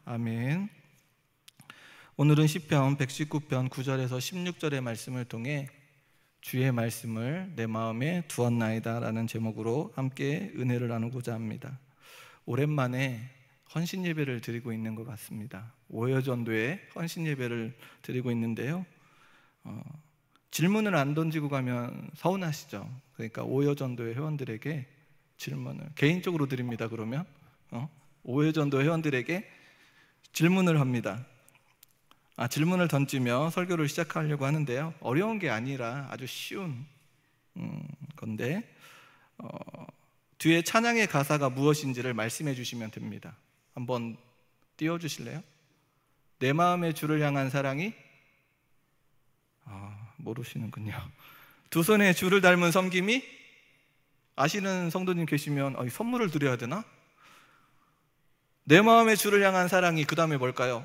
아멘. 오늘은 시편 119편 9절에서 16절의 말씀을 통해 주의 말씀을 내 마음에 두었나이다 라는 제목으로 함께 은혜를 나누고자 합니다. 오랜만에 헌신 예배를 드리고 있는 것 같습니다. 5여 전도에 헌신 예배를 드리고 있는데요, 질문을 안 던지고 가면 서운하시죠? 그러니까 5여 전도의 회원들에게 질문을 개인적으로 드립니다. 그러면 5여 전도 회원들에게 질문을 합니다. 질문을 던지며 설교를 시작하려고 하는데요, 어려운 게 아니라 아주 쉬운 건데 뒤에 찬양의 가사가 무엇인지를 말씀해 주시면 됩니다. 한번 띄워주실래요? 내 마음의 주를 향한 사랑이 모르시는군요. 두 손에 주를 닮은 섬김이, 아시는 성도님 계시면 선물을 드려야 되나? 내 마음의 주를 향한 사랑이 그 다음에 뭘까요?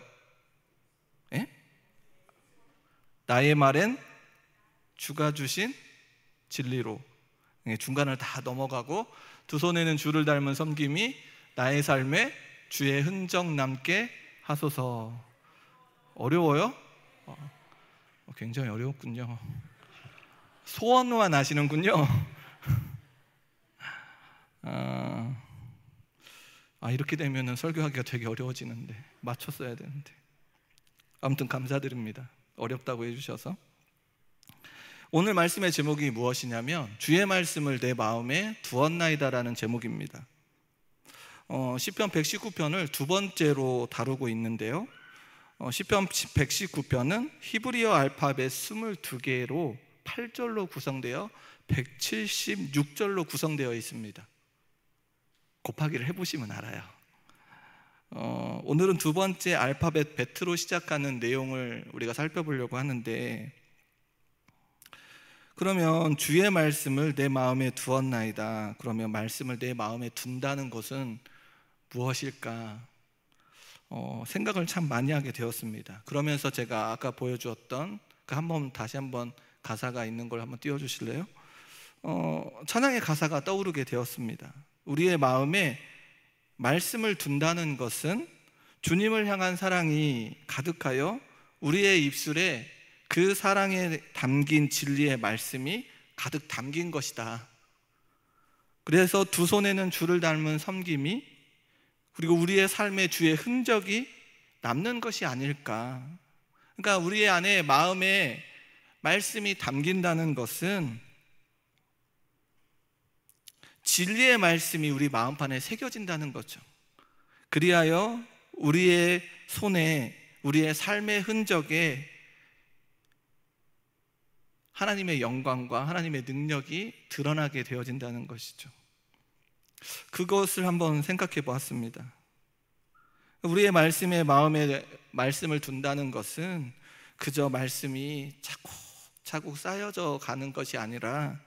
나의 말엔 주가 주신 진리로. 중간을 다 넘어가고 두 손에는 주를 닮은 섬김이 나의 삶에 주의 흔적 남게 하소서. 어려워요? 굉장히 어려웠군요. 소원만 아시는군요. 이렇게 되면 설교하기가 되게 어려워지는데, 맞췄어야 되는데. 아무튼 감사드립니다. 어렵다고 해주셔서. 오늘 말씀의 제목이 무엇이냐면 주의 말씀을 내 마음에 두었나이다 라는 제목입니다. 시편 119편을 두 번째로 다루고 있는데요, 시편 119편은 히브리어 알파벳 22개로 8절로 구성되어 176절로 구성되어 있습니다. 곱하기를 해보시면 알아요. 오늘은 두 번째 알파벳 베트로 시작하는 내용을 우리가 살펴보려고 하는데, 그러면 주의 말씀을 내 마음에 두었나이다, 그러면 말씀을 내 마음에 둔다는 것은 무엇일까? 생각을 참 많이 하게 되었습니다. 그러면서 제가 아까 보여주었던 다시 한번 가사가 있는 걸 한번 띄워주실래요? 찬양의 가사가 떠오르게 되었습니다. 우리의 마음에 말씀을 둔다는 것은 주님을 향한 사랑이 가득하여 우리의 입술에 그 사랑에 담긴 진리의 말씀이 가득 담긴 것이다. 그래서 두 손에는 주를 닮은 섬김이, 그리고 우리의 삶에 주의 흔적이 남는 것이 아닐까. 그러니까 우리의 안에 마음에 말씀이 담긴다는 것은 진리의 말씀이 우리 마음판에 새겨진다는 거죠. 그리하여 우리의 손에, 우리의 삶의 흔적에 하나님의 영광과 하나님의 능력이 드러나게 되어진다는 것이죠. 그것을 한번 생각해 보았습니다. 우리의 말씀에 마음에 말씀을 둔다는 것은 그저 말씀이 차곡차곡 쌓여져 가는 것이 아니라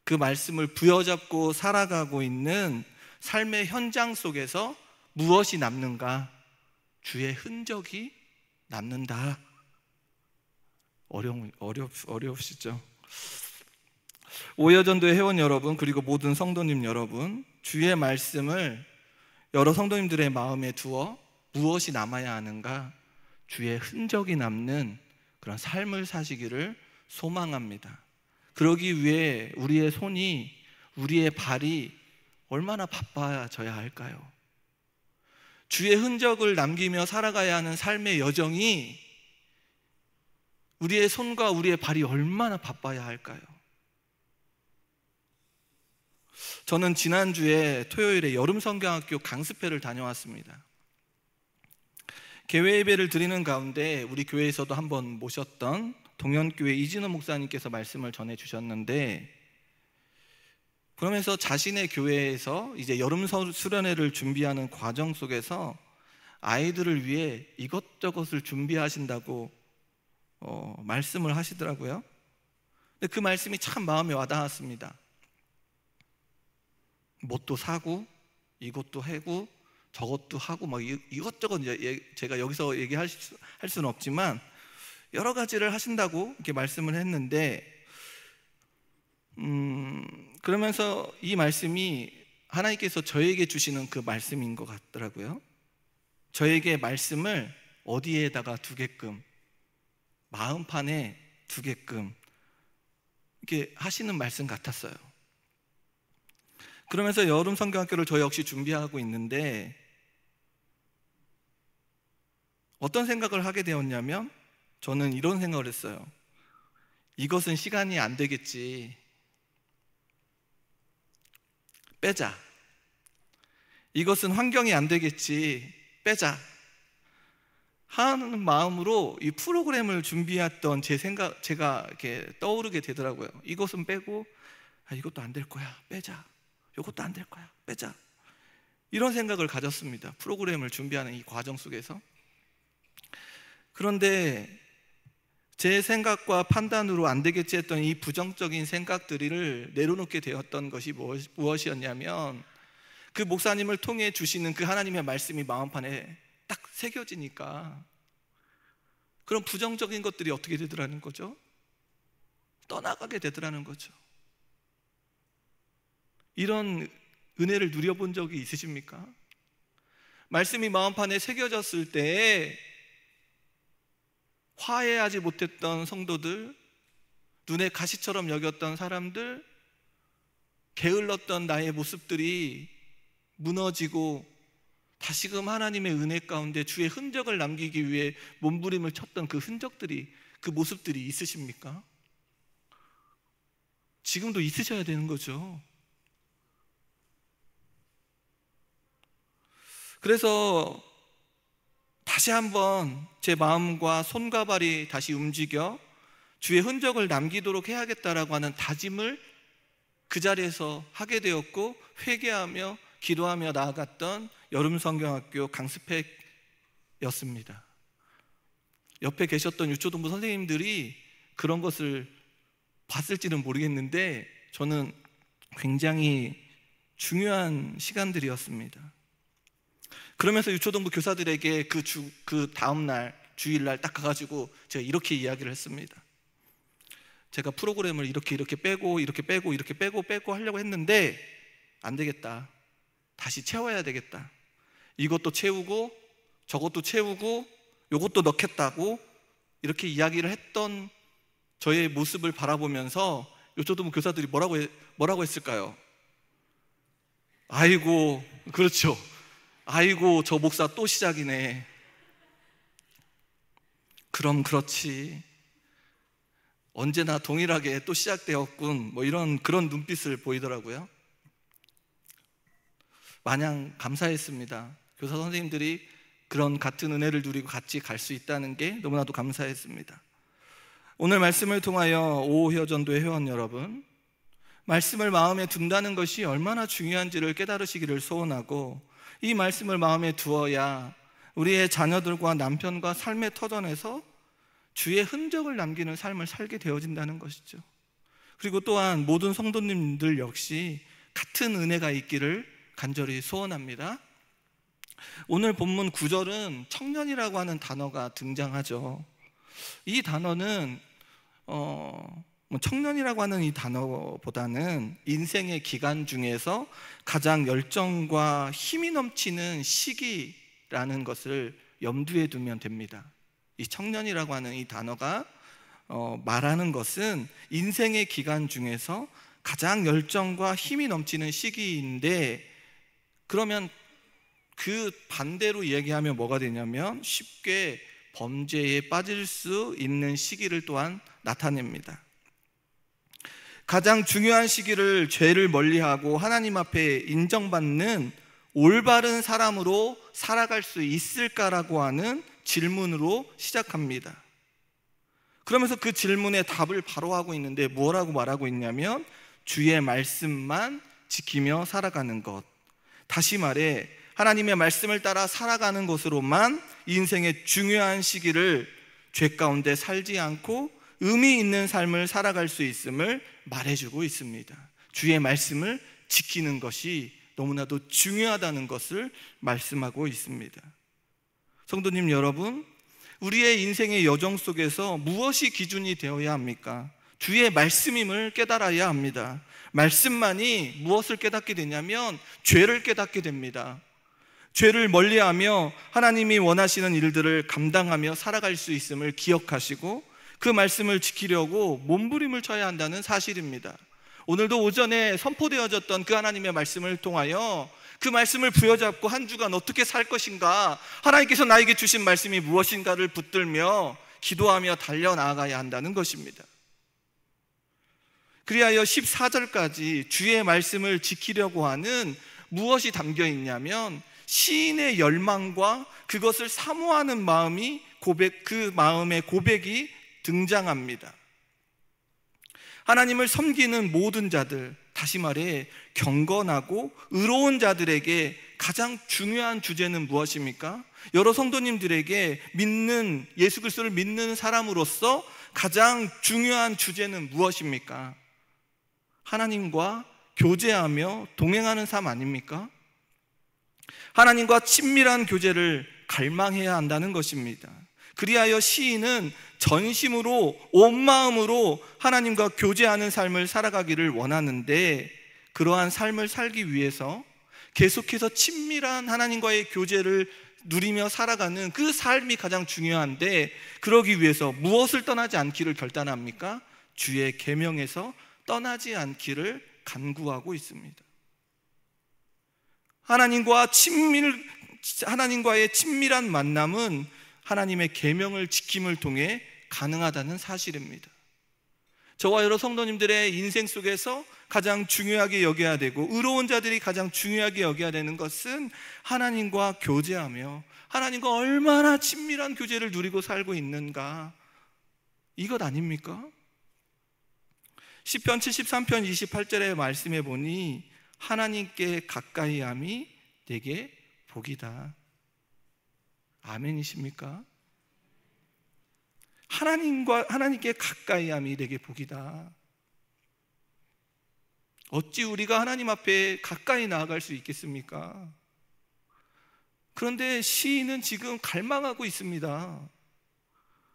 그 말씀을 부여잡고 살아가고 있는 삶의 현장 속에서 무엇이 남는가? 주의 흔적이 남는다. 어려우시죠? 오여전도의 회원 여러분, 그리고 모든 성도님 여러분, 주의 말씀을 여러 성도님들의 마음에 두어 무엇이 남아야 하는가? 주의 흔적이 남는 그런 삶을 사시기를 소망합니다. 그러기 위해 우리의 손이, 우리의 발이 얼마나 바빠져야 할까요? 주의 흔적을 남기며 살아가야 하는 삶의 여정이 우리의 손과 우리의 발이 얼마나 바빠야 할까요? 저는 지난주에 토요일에 여름성경학교 강습회를 다녀왔습니다. 개회 예배를 드리는 가운데 우리 교회에서도 한번 모셨던 동현교회 이진호 목사님께서 말씀을 전해주셨는데, 그러면서 자신의 교회에서 이제 여름 수련회를 준비하는 과정 속에서 아이들을 위해 이것저것을 준비하신다고 말씀을 하시더라고요. 근데 그 말씀이 참 마음에 와닿았습니다. 뭣도 사고 이것도 하고 저것도 하고 막 이것저것, 제가 여기서 얘기할 수는 없지만 여러 가지를 하신다고 이렇게 말씀을 했는데, 그러면서 이 말씀이 하나님께서 저에게 주시는 그 말씀인 것 같더라고요. 저에게 말씀을 어디에다가 두게끔, 마음판에 두게끔 이렇게 하시는 말씀 같았어요. 그러면서 여름 성경학교를 저 역시 준비하고 있는데 어떤 생각을 하게 되었냐면, 저는 이런 생각을 했어요. 이것은 시간이 안 되겠지, 빼자. 이것은 환경이 안 되겠지, 빼자 하는 마음으로 이 프로그램을 준비했던 제가 이렇게 떠오르게 되더라고요. 이것은 빼고, 이것도 안 될 거야, 빼자. 이것도 안 될 거야, 빼자. 이런 생각을 가졌습니다. 프로그램을 준비하는 이 과정 속에서. 그런데 제 생각과 판단으로 안 되겠지 했던 이 부정적인 생각들을 내려놓게 되었던 것이 무엇이었냐면, 그 목사님을 통해 주시는 그 하나님의 말씀이 마음판에 딱 새겨지니까 그런 부정적인 것들이 어떻게 되더라는 거죠? 떠나가게 되더라는 거죠. 이런 은혜를 누려본 적이 있으십니까? 말씀이 마음판에 새겨졌을 때 화해하지 못했던 성도들, 눈에 가시처럼 여겼던 사람들, 게을렀던 나의 모습들이 무너지고 다시금 하나님의 은혜 가운데 주의 흔적을 남기기 위해 몸부림을 쳤던 그 흔적들이, 그 모습들이 있으십니까? 지금도 있으셔야 되는 거죠. 그래서 다시 한번 제 마음과 손과 발이 다시 움직여 주의 흔적을 남기도록 해야겠다라고 하는 다짐을 그 자리에서 하게 되었고, 회개하며 기도하며 나아갔던 여름성경학교 강습회였습니다. 옆에 계셨던 유초동부 선생님들이 그런 것을 봤을지는 모르겠는데 저는 굉장히 중요한 시간들이었습니다. 그러면서 유초동부 교사들에게 그 다음날 주일날 딱 가가지고 제가 이렇게 이야기를 했습니다. 제가 프로그램을 이렇게 빼고 하려고 했는데 안 되겠다, 다시 채워야 되겠다, 이것도 채우고 저것도 채우고 요것도 넣겠다고 이렇게 이야기를 했던 저의 모습을 바라보면서 유초동부 교사들이 뭐라고 했을까요? 아이고, 그렇죠, 아이고 저 목사 또 시작이네. 그럼 그렇지, 언제나 동일하게 또 시작되었군, 그런 눈빛을 보이더라고요. 마냥 감사했습니다. 교사 선생님들이 그런 같은 은혜를 누리고 같이 갈 수 있다는 게 너무나도 감사했습니다. 오늘 말씀을 통하여 오호전도의 회원 여러분, 말씀을 마음에 둔다는 것이 얼마나 중요한지를 깨달으시기를 소원하고, 이 말씀을 마음에 두어야 우리의 자녀들과 남편과 삶의 터전에서 주의 흔적을 남기는 삶을 살게 되어진다는 것이죠. 그리고 또한 모든 성도님들 역시 같은 은혜가 있기를 간절히 소원합니다. 오늘 본문 9절은 청년이라고 하는 단어가 등장하죠. 이 단어는 청년이라고 하는 이 단어보다는 인생의 기간 중에서 가장 열정과 힘이 넘치는 시기라는 것을 염두에 두면 됩니다. 이 청년이라고 하는 이 단어가 말하는 것은 인생의 기간 중에서 가장 열정과 힘이 넘치는 시기인데, 그러면 그 반대로 얘기하면 뭐가 되냐면 쉽게 범죄에 빠질 수 있는 시기를 또한 나타냅니다. 가장 중요한 시기를 죄를 멀리하고 하나님 앞에 인정받는 올바른 사람으로 살아갈 수 있을까라고 하는 질문으로 시작합니다. 그러면서 그 질문에 답을 바로 하고 있는데 뭐라고 말하고 있냐면 주의 말씀만 지키며 살아가는 것. 다시 말해 하나님의 말씀을 따라 살아가는 것으로만 인생의 중요한 시기를 죄 가운데 살지 않고 의미 있는 삶을 살아갈 수 있음을 말해주고 있습니다. 주의 말씀을 지키는 것이 너무나도 중요하다는 것을 말씀하고 있습니다. 성도님 여러분, 우리의 인생의 여정 속에서 무엇이 기준이 되어야 합니까? 주의 말씀임을 깨달아야 합니다. 말씀만이 무엇을 깨닫게 되냐면 죄를 깨닫게 됩니다. 죄를 멀리하며 하나님이 원하시는 일들을 감당하며 살아갈 수 있음을 기억하시고 그 말씀을 지키려고 몸부림을 쳐야 한다는 사실입니다. 오늘도 오전에 선포되어졌던 그 하나님의 말씀을 통하여 그 말씀을 부여잡고 한 주간 어떻게 살 것인가, 하나님께서 나에게 주신 말씀이 무엇인가를 붙들며 기도하며 달려나가야 한다는 것입니다. 그리하여 14절까지 주의 말씀을 지키려고 하는 무엇이 담겨 있냐면 시인의 열망과 그것을 사모하는 마음이 그 마음의 고백이 등장합니다. 하나님을 섬기는 모든 자들, 다시 말해 경건하고 의로운 자들에게 가장 중요한 주제는 무엇입니까? 여러 성도님들에게 믿는, 예수 그리스도를 믿는 사람으로서 가장 중요한 주제는 무엇입니까? 하나님과 교제하며 동행하는 삶 아닙니까? 하나님과 친밀한 교제를 갈망해야 한다는 것입니다. 그리하여 시인은 전심으로 온 마음으로 하나님과 교제하는 삶을 살아가기를 원하는데, 그러한 삶을 살기 위해서 계속해서 친밀한 하나님과의 교제를 누리며 살아가는 그 삶이 가장 중요한데, 그러기 위해서 무엇을 떠나지 않기를 결단합니까? 주의 계명에서 떠나지 않기를 간구하고 있습니다. 하나님과의 친밀한 만남은 하나님의 계명을 지킴을 통해 가능하다는 사실입니다. 저와 여러 성도님들의 인생 속에서 가장 중요하게 여겨야 되고 의로운 자들이 가장 중요하게 여겨야 되는 것은 하나님과 교제하며 하나님과 얼마나 친밀한 교제를 누리고 살고 있는가, 이것 아닙니까? 시편 73편 28절의 말씀에 보니 하나님께 가까이함이 내게 복이다. 아멘이십니까? 하나님께 가까이함이 내게 복이다. 어찌 우리가 하나님 앞에 가까이 나아갈 수 있겠습니까? 그런데 시인은 지금 갈망하고 있습니다.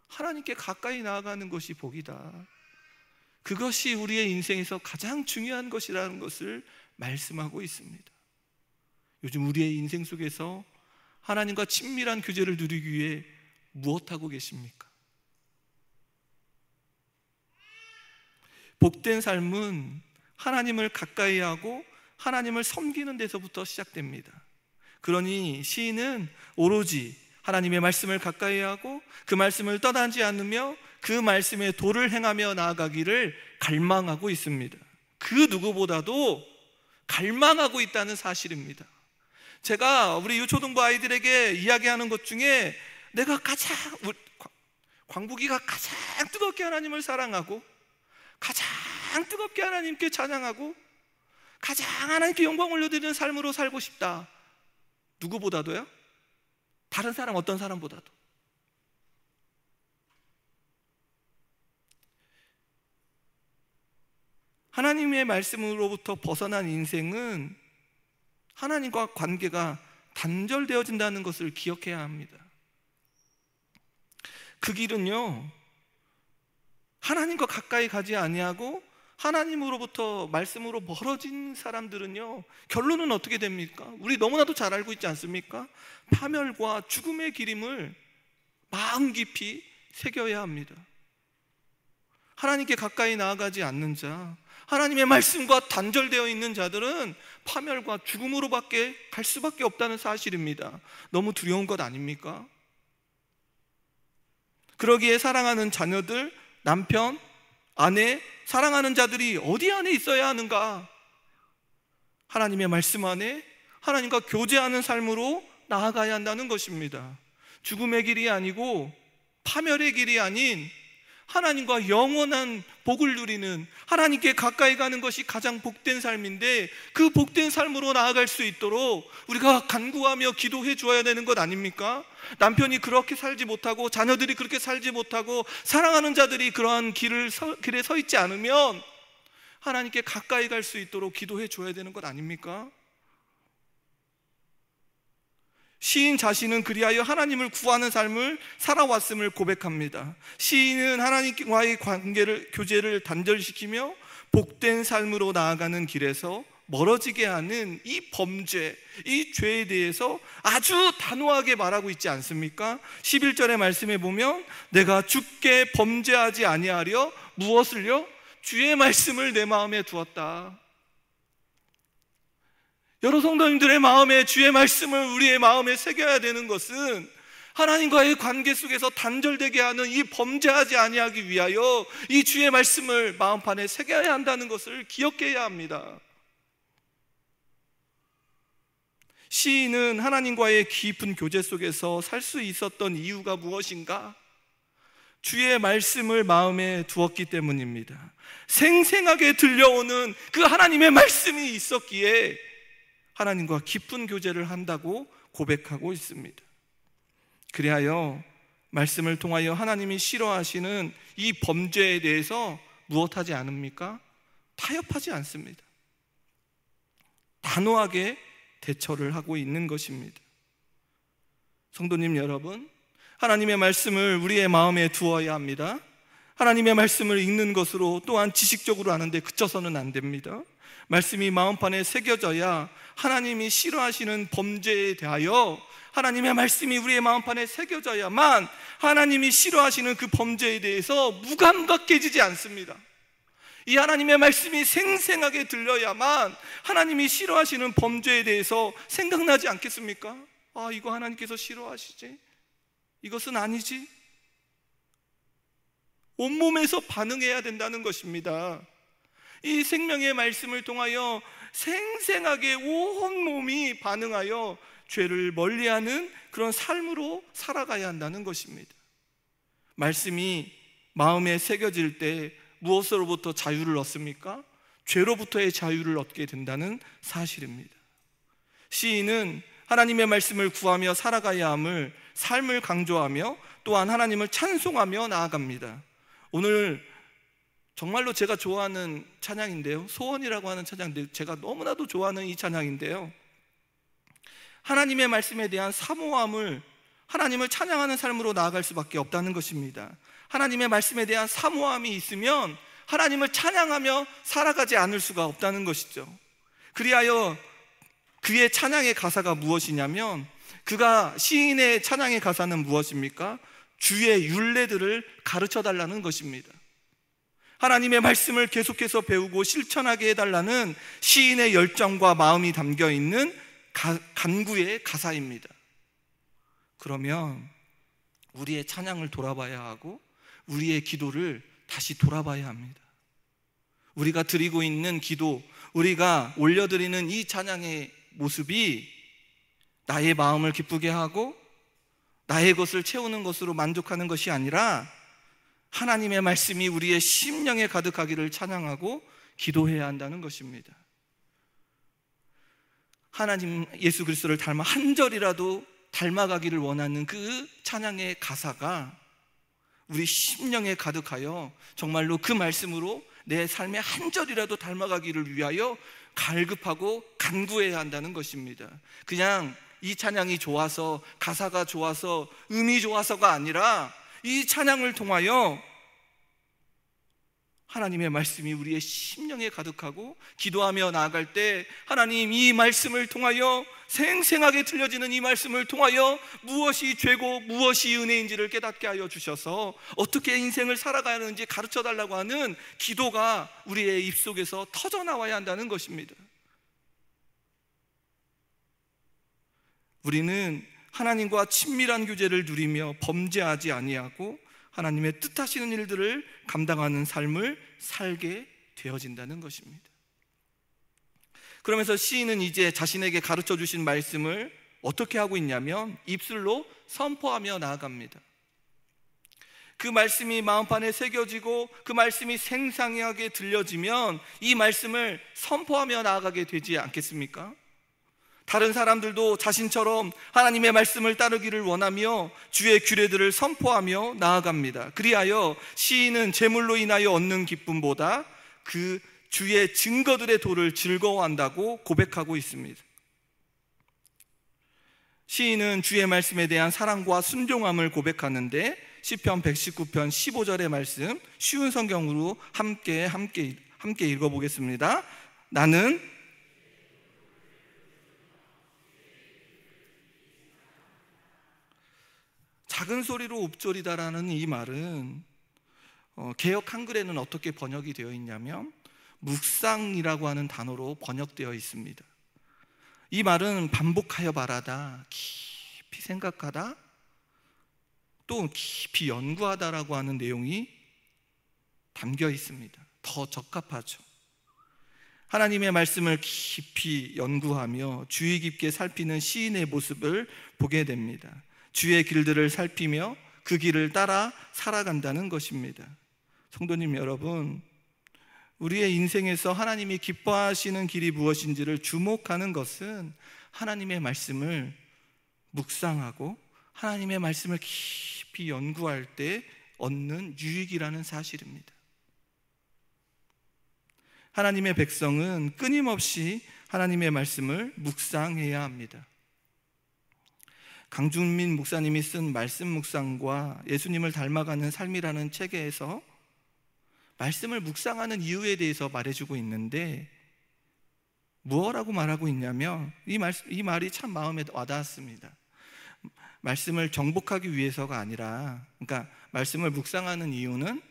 하나님께 가까이 나아가는 것이 복이다. 그것이 우리의 인생에서 가장 중요한 것이라는 것을 말씀하고 있습니다. 요즘 우리의 인생 속에서 하나님과 친밀한 교제를 누리기 위해 무엇하고 계십니까? 복된 삶은 하나님을 가까이 하고 하나님을 섬기는 데서부터 시작됩니다. 그러니 시인은 오로지 하나님의 말씀을 가까이 하고 그 말씀을 떠나지 않으며 그 말씀의 도를 행하며 나아가기를 갈망하고 있습니다. 그 누구보다도 갈망하고 있다는 사실입니다. 제가 우리 유초등부 아이들에게 이야기하는 것 중에 내가 광복이가 가장 뜨겁게 하나님을 사랑하고 가장 뜨겁게 하나님께 찬양하고 가장 하나님께 영광 올려드리는 삶으로 살고 싶다. 누구보다도요? 다른 사람, 어떤 사람보다도. 하나님의 말씀으로부터 벗어난 인생은 하나님과 관계가 단절되어진다는 것을 기억해야 합니다. 그 길은요, 하나님과 가까이 가지 아니하고 하나님으로부터 말씀으로 멀어진 사람들은요, 결론은 어떻게 됩니까? 우리 너무나도 잘 알고 있지 않습니까? 파멸과 죽음의 기림을 마음 깊이 새겨야 합니다. 하나님께 가까이 나아가지 않는 자, 하나님의 말씀과 단절되어 있는 자들은 파멸과 죽음으로밖에 갈 수밖에 없다는 사실입니다. 너무 두려운 것 아닙니까? 그러기에 사랑하는 자녀들, 남편, 아내, 사랑하는 자들이 어디 안에 있어야 하는가? 하나님의 말씀 안에 하나님과 교제하는 삶으로 나아가야 한다는 것입니다. 죽음의 길이 아니고 파멸의 길이 아닌 하나님과 영원한 복을 누리는, 하나님께 가까이 가는 것이 가장 복된 삶인데, 그 복된 삶으로 나아갈 수 있도록 우리가 간구하며 기도해 주어야 되는 것 아닙니까? 남편이 그렇게 살지 못하고 자녀들이 그렇게 살지 못하고 사랑하는 자들이 그러한 길에 서 있지 않으면 하나님께 가까이 갈 수 있도록 기도해 줘야 되는 것 아닙니까? 시인 자신은 그리하여 하나님을 구하는 삶을 살아왔음을 고백합니다. 시인은 하나님과의 교제를 단절시키며 복된 삶으로 나아가는 길에서 멀어지게 하는 이 범죄, 이 죄에 대해서 아주 단호하게 말하고 있지 않습니까? 11절의 말씀에 보면 내가 주께 범죄하지 아니하려 무엇을요? 주의 말씀을 내 마음에 두었다. 여러 성도님들의 마음에 주의 말씀을 우리의 마음에 새겨야 되는 것은 하나님과의 관계 속에서 단절되게 하는 이 범죄하지 아니하기 위하여 이 주의 말씀을 마음판에 새겨야 한다는 것을 기억해야 합니다. 시인은 하나님과의 깊은 교제 속에서 살 수 있었던 이유가 무엇인가? 주의 말씀을 마음에 두었기 때문입니다. 생생하게 들려오는 그 하나님의 말씀이 있었기에 하나님과 깊은 교제를 한다고 고백하고 있습니다. 그리하여 말씀을 통하여 하나님이 싫어하시는 이 범죄에 대해서 무엇하지 않습니까? 타협하지 않습니다. 단호하게 대처를 하고 있는 것입니다. 성도님 여러분, 하나님의 말씀을 우리의 마음에 두어야 합니다. 하나님의 말씀을 읽는 것으로 또한 지식적으로 아는데 그쳐서는 안 됩니다. 말씀이 마음판에 새겨져야 하나님이 싫어하시는 범죄에 대하여 하나님의 말씀이 우리의 마음판에 새겨져야만 하나님이 싫어하시는 그 범죄에 대해서 무감각해지지 않습니다. 이 하나님의 말씀이 생생하게 들려야만 하나님이 싫어하시는 범죄에 대해서 생각나지 않겠습니까? 아, 이거 하나님께서 싫어하시지? 이것은 아니지? 온몸에서 반응해야 된다는 것입니다. 이 생명의 말씀을 통하여 생생하게 온몸이 반응하여 죄를 멀리하는 그런 삶으로 살아가야 한다는 것입니다. 말씀이 마음에 새겨질 때 무엇으로부터 자유를 얻습니까? 죄로부터의 자유를 얻게 된다는 사실입니다. 시인은 하나님의 말씀을 구하며 살아가야 함을 삶을 강조하며 또한 하나님을 찬송하며 나아갑니다. 오늘 정말로 제가 좋아하는 찬양인데요, 소원이라고 하는 찬양인데 제가 너무나도 좋아하는 이 찬양인데요, 하나님의 말씀에 대한 사모함을 하나님을 찬양하는 삶으로 나아갈 수밖에 없다는 것입니다. 하나님의 말씀에 대한 사모함이 있으면 하나님을 찬양하며 살아가지 않을 수가 없다는 것이죠. 그리하여 그의 찬양의 가사가 무엇이냐면, 그가 시인의 찬양의 가사는 무엇입니까? 주의 율례들을 가르쳐 달라는 것입니다. 하나님의 말씀을 계속해서 배우고 실천하게 해달라는 시인의 열정과 마음이 담겨있는 간구의 가사입니다. 그러면 우리의 찬양을 돌아봐야 하고 우리의 기도를 다시 돌아봐야 합니다. 우리가 드리고 있는 기도, 우리가 올려드리는 이 찬양의 모습이 나의 마음을 기쁘게 하고 나의 것을 채우는 것으로 만족하는 것이 아니라 하나님의 말씀이 우리의 심령에 가득하기를 찬양하고 기도해야 한다는 것입니다. 하나님 예수 그리스도를 닮아 한 절이라도 닮아가기를 원하는 그 찬양의 가사가 우리 심령에 가득하여 정말로 그 말씀으로 내 삶의 한 절이라도 닮아가기를 위하여 갈급하고 간구해야 한다는 것입니다. 그냥 이 찬양이 좋아서, 가사가 좋아서, 음이 좋아서가 아니라 이 찬양을 통하여 하나님의 말씀이 우리의 심령에 가득하고 기도하며 나아갈 때 하나님 이 말씀을 통하여, 생생하게 들려지는 이 말씀을 통하여 무엇이 죄고 무엇이 은혜인지를 깨닫게 하여 주셔서 어떻게 인생을 살아가야 하는지 가르쳐 달라고 하는 기도가 우리의 입속에서 터져나와야 한다는 것입니다. 우리는 하나님과 친밀한 교제를 누리며 범죄하지 아니하고 하나님의 뜻하시는 일들을 감당하는 삶을 살게 되어진다는 것입니다. 그러면서 시인은 이제 자신에게 가르쳐 주신 말씀을 어떻게 하고 있냐면 입술로 선포하며 나아갑니다. 그 말씀이 마음판에 새겨지고 그 말씀이 생생하게 들려지면 이 말씀을 선포하며 나아가게 되지 않겠습니까? 다른 사람들도 자신처럼 하나님의 말씀을 따르기를 원하며 주의 규례들을 선포하며 나아갑니다. 그리하여 시인은 재물로 인하여 얻는 기쁨보다 그 주의 증거들의 도를 즐거워한다고 고백하고 있습니다. 시인은 주의 말씀에 대한 사랑과 순종함을 고백하는데 시편 119편 15절의 말씀, 쉬운 성경으로 함께 읽어보겠습니다. 나는 작은 소리로 읊조리다라는 이 말은 개역 한글에는 어떻게 번역이 되어 있냐면 묵상이라고 하는 단어로 번역되어 있습니다. 이 말은 반복하여 말하다, 깊이 생각하다, 또 깊이 연구하다라고 하는 내용이 담겨 있습니다. 더 적합하죠. 하나님의 말씀을 깊이 연구하며 주의 깊게 살피는 시인의 모습을 보게 됩니다. 주의 길들을 살피며 그 길을 따라 살아간다는 것입니다. 성도님 여러분, 우리의 인생에서 하나님이 기뻐하시는 길이 무엇인지를 주목하는 것은 하나님의 말씀을 묵상하고 하나님의 말씀을 깊이 연구할 때 얻는 유익이라는 사실입니다. 하나님의 백성은 끊임없이 하나님의 말씀을 묵상해야 합니다. 강준민 목사님이 쓴 말씀 묵상과 예수님을 닮아가는 삶이라는 책에서 말씀을 묵상하는 이유에 대해서 말해주고 있는데, 무엇라고 말하고 있냐면 이 말이 참 마음에 와닿았습니다. 말씀을 정복하기 위해서가 아니라, 그러니까 말씀을 묵상하는 이유는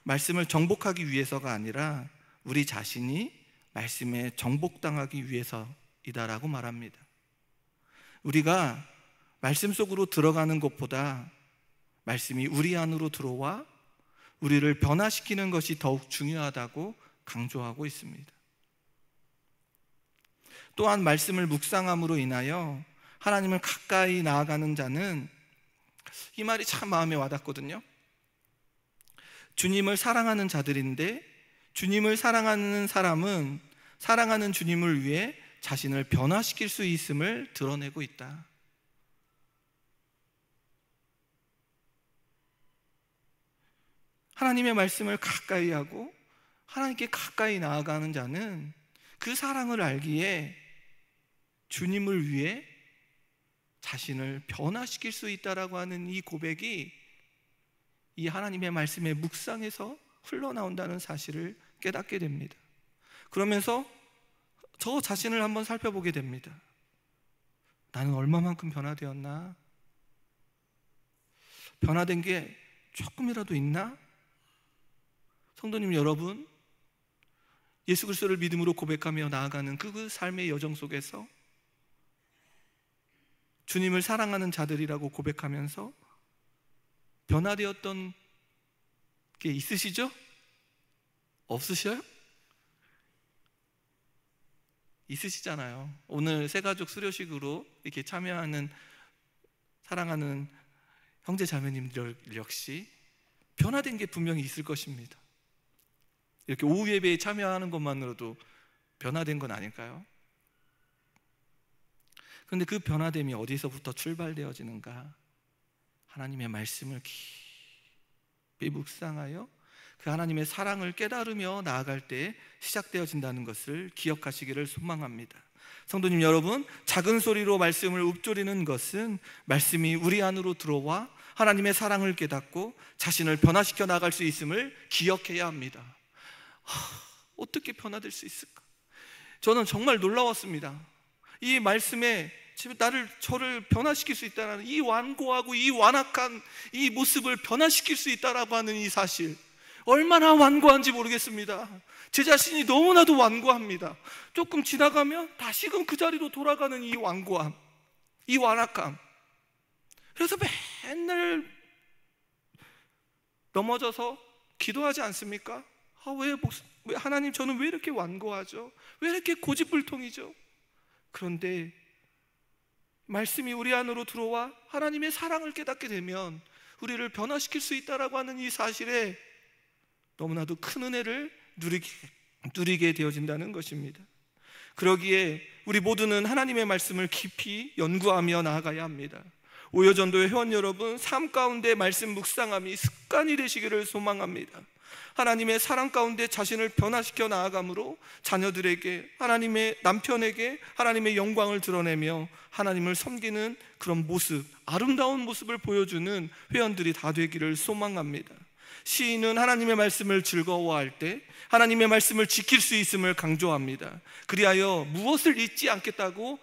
말씀을 정복하기 위해서가 아니라 우리 자신이 말씀에 정복당하기 위해서이다라고 말합니다. 우리가 말씀 속으로 들어가는 것보다 말씀이 우리 안으로 들어와 우리를 변화시키는 것이 더욱 중요하다고 강조하고 있습니다. 또한 말씀을 묵상함으로 인하여 하나님을 가까이 나아가는 자는, 이 말이 참 마음에 와닿거든요. 주님을 사랑하는 자들인데, 주님을 사랑하는 사람은 사랑하는 주님을 위해 자신을 변화시킬 수 있음을 드러내고 있다. 하나님의 말씀을 가까이 하고 하나님께 가까이 나아가는 자는 그 사랑을 알기에 주님을 위해 자신을 변화시킬 수 있다라고 하는 이 고백이 이 하나님의 말씀의 묵상에서 흘러나온다는 사실을 깨닫게 됩니다. 그러면서 저 자신을 한번 살펴보게 됩니다. 나는 얼마만큼 변화되었나? 변화된 게 조금이라도 있나? 성도님 여러분, 예수 그리스도를 믿음으로 고백하며 나아가는 그 삶의 여정 속에서 주님을 사랑하는 자들이라고 고백하면서 변화되었던 게 있으시죠? 없으셔요? 있으시잖아요. 오늘 새가족 수료식으로 이렇게 참여하는 사랑하는 형제 자매님들 역시 변화된 게 분명히 있을 것입니다. 이렇게 오후 예배에 참여하는 것만으로도 변화된 건 아닐까요? 그런데 그 변화됨이 어디서부터 출발되어지는가? 하나님의 말씀을 깊이 묵상하여 그 하나님의 사랑을 깨달으며 나아갈 때 시작되어진다는 것을 기억하시기를 소망합니다. 성도님 여러분, 작은 소리로 말씀을 읊조리는 것은 말씀이 우리 안으로 들어와 하나님의 사랑을 깨닫고 자신을 변화시켜 나갈 수 있음을 기억해야 합니다. 어떻게 변화될 수 있을까? 저는 정말 놀라웠습니다. 이 말씀에 저를 변화시킬 수 있다는 이 완고하고 이 완악한 이 모습을 변화시킬 수 있다라고 하는 이 사실, 얼마나 완고한지 모르겠습니다. 제 자신이 너무나도 완고합니다. 조금 지나가면 다시금 그 자리로 돌아가는 이 완고함, 이 완악함. 그래서 맨날 넘어져서 기도하지 않습니까? 왜 하나님, 저는 왜 이렇게 완고하죠? 왜 이렇게 고집불통이죠? 그런데 말씀이 우리 안으로 들어와 하나님의 사랑을 깨닫게 되면 우리를 변화시킬 수 있다라고 하는 이 사실에 너무나도 큰 은혜를 누리게 되어진다는 것입니다. 그러기에 우리 모두는 하나님의 말씀을 깊이 연구하며 나아가야 합니다. 오여전도의 회원 여러분, 삶 가운데 말씀 묵상함이 습관이 되시기를 소망합니다. 하나님의 사랑 가운데 자신을 변화시켜 나아감으로 자녀들에게, 하나님의 남편에게 하나님의 영광을 드러내며 하나님을 섬기는 그런 모습, 아름다운 모습을 보여주는 회원들이 다 되기를 소망합니다. 시인은 하나님의 말씀을 즐거워할 때 하나님의 말씀을 지킬 수 있음을 강조합니다. 그리하여 무엇을 잊지 않겠다고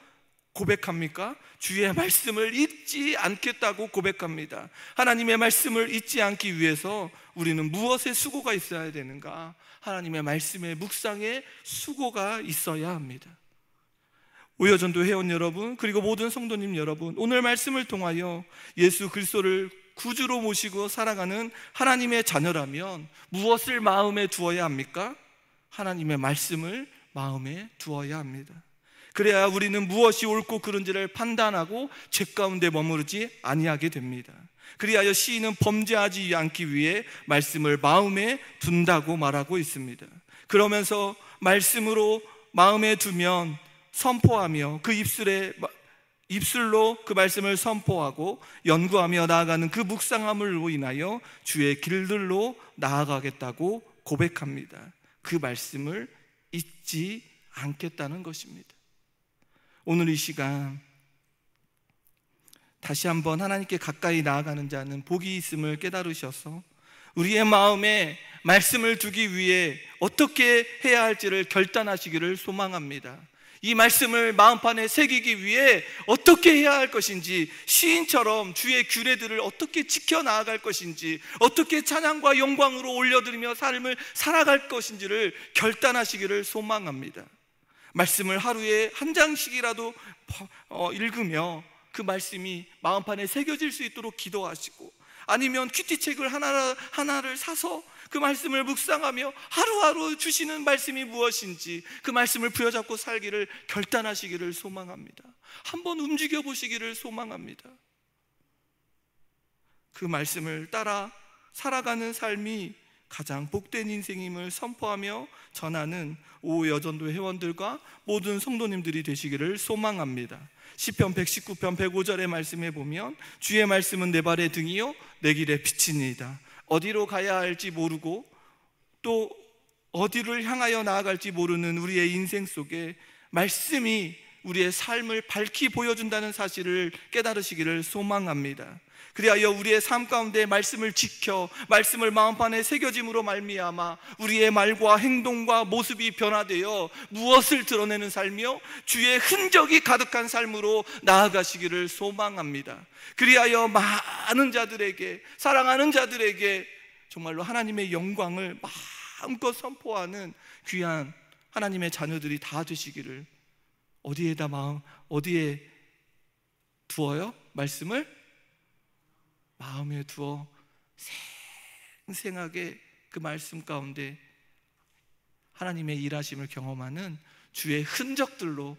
고백합니까? 주의 말씀을 잊지 않겠다고 고백합니다. 하나님의 말씀을 잊지 않기 위해서 우리는 무엇에 수고가 있어야 되는가? 하나님의 말씀의 묵상에 수고가 있어야 합니다. 오여전도 회원 여러분, 그리고 모든 성도님 여러분, 오늘 말씀을 통하여 예수 그리스도를 구주로 모시고 살아가는 하나님의 자녀라면 무엇을 마음에 두어야 합니까? 하나님의 말씀을 마음에 두어야 합니다. 그래야 우리는 무엇이 옳고 그른지를 판단하고 죄 가운데 머무르지 아니하게 됩니다. 그리하여 시인은 범죄하지 않기 위해 말씀을 마음에 둔다고 말하고 있습니다. 그러면서 말씀으로 마음에 두면 선포하며 그 입술로 그 말씀을 선포하고 연구하며 나아가는 그 묵상함으로 인하여 주의 길들로 나아가겠다고 고백합니다. 그 말씀을 잊지 않겠다는 것입니다. 오늘 이 시간 다시 한번 하나님께 가까이 나아가는 자는 복이 있음을 깨달으셔서 우리의 마음에 말씀을 두기 위해 어떻게 해야 할지를 결단하시기를 소망합니다. 이 말씀을 마음판에 새기기 위해 어떻게 해야 할 것인지, 시인처럼 주의 규례들을 어떻게 지켜나아갈 것인지, 어떻게 찬양과 영광으로 올려드리며 삶을 살아갈 것인지를 결단하시기를 소망합니다. 말씀을 하루에 한 장씩이라도 읽으며 그 말씀이 마음판에 새겨질 수 있도록 기도하시고, 아니면 큐티책을 하나를 사서 그 말씀을 묵상하며 하루하루 주시는 말씀이 무엇인지 그 말씀을 부여잡고 살기를 결단하시기를 소망합니다. 한번 움직여 보시기를 소망합니다. 그 말씀을 따라 살아가는 삶이 가장 복된 인생임을 선포하며 전하는 오여전도 회원들과 모든 성도님들이 되시기를 소망합니다. 시편 119편 105절의 말씀에 보면 주의 말씀은 내 발의 등이요 내 길의 빛이니이다. 어디로 가야 할지 모르고 또 어디를 향하여 나아갈지 모르는 우리의 인생 속에 말씀이 우리의 삶을 밝히 보여준다는 사실을 깨달으시기를 소망합니다. 그리하여 우리의 삶 가운데 말씀을 지켜 말씀을 마음판에 새겨짐으로 말미암아 우리의 말과 행동과 모습이 변화되어 무엇을 드러내는 삶이요? 주의 흔적이 가득한 삶으로 나아가시기를 소망합니다. 그리하여 많은 자들에게, 사랑하는 자들에게 정말로 하나님의 영광을 마음껏 선포하는 귀한 하나님의 자녀들이 다 되시기를. 어디에 두어요? 말씀을 마음에 두어 생생하게 그 말씀 가운데 하나님의 일하심을 경험하는 주의 흔적들로,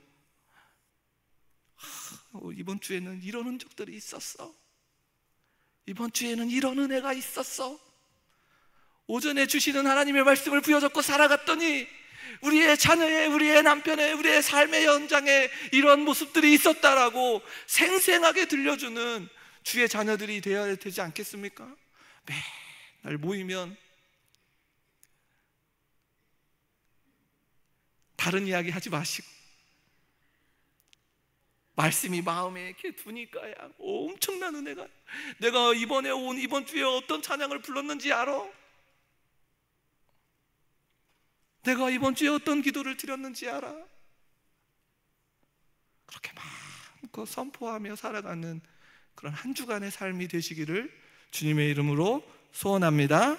이번 주에는 이런 흔적들이 있었어, 이번 주에는 이런 은혜가 있었어, 오전에 주시는 하나님의 말씀을 부여잡고 살아갔더니 우리의 자녀의, 우리의 남편의, 우리의 삶의 현장에 이런 모습들이 있었다라고 생생하게 들려주는 주의 자녀들이 되어야 되지 않겠습니까? 매날 모이면 다른 이야기 하지 마시고 말씀이 마음에 이렇게 두니까야 엄청난 은혜가. 내가 이번 주에 어떤 찬양을 불렀는지 알아? 내가 이번 주에 어떤 기도를 드렸는지 알아? 그렇게 마음껏 선포하며 살아가는 그런 한 주간의 삶이 되시기를 주님의 이름으로 소원합니다.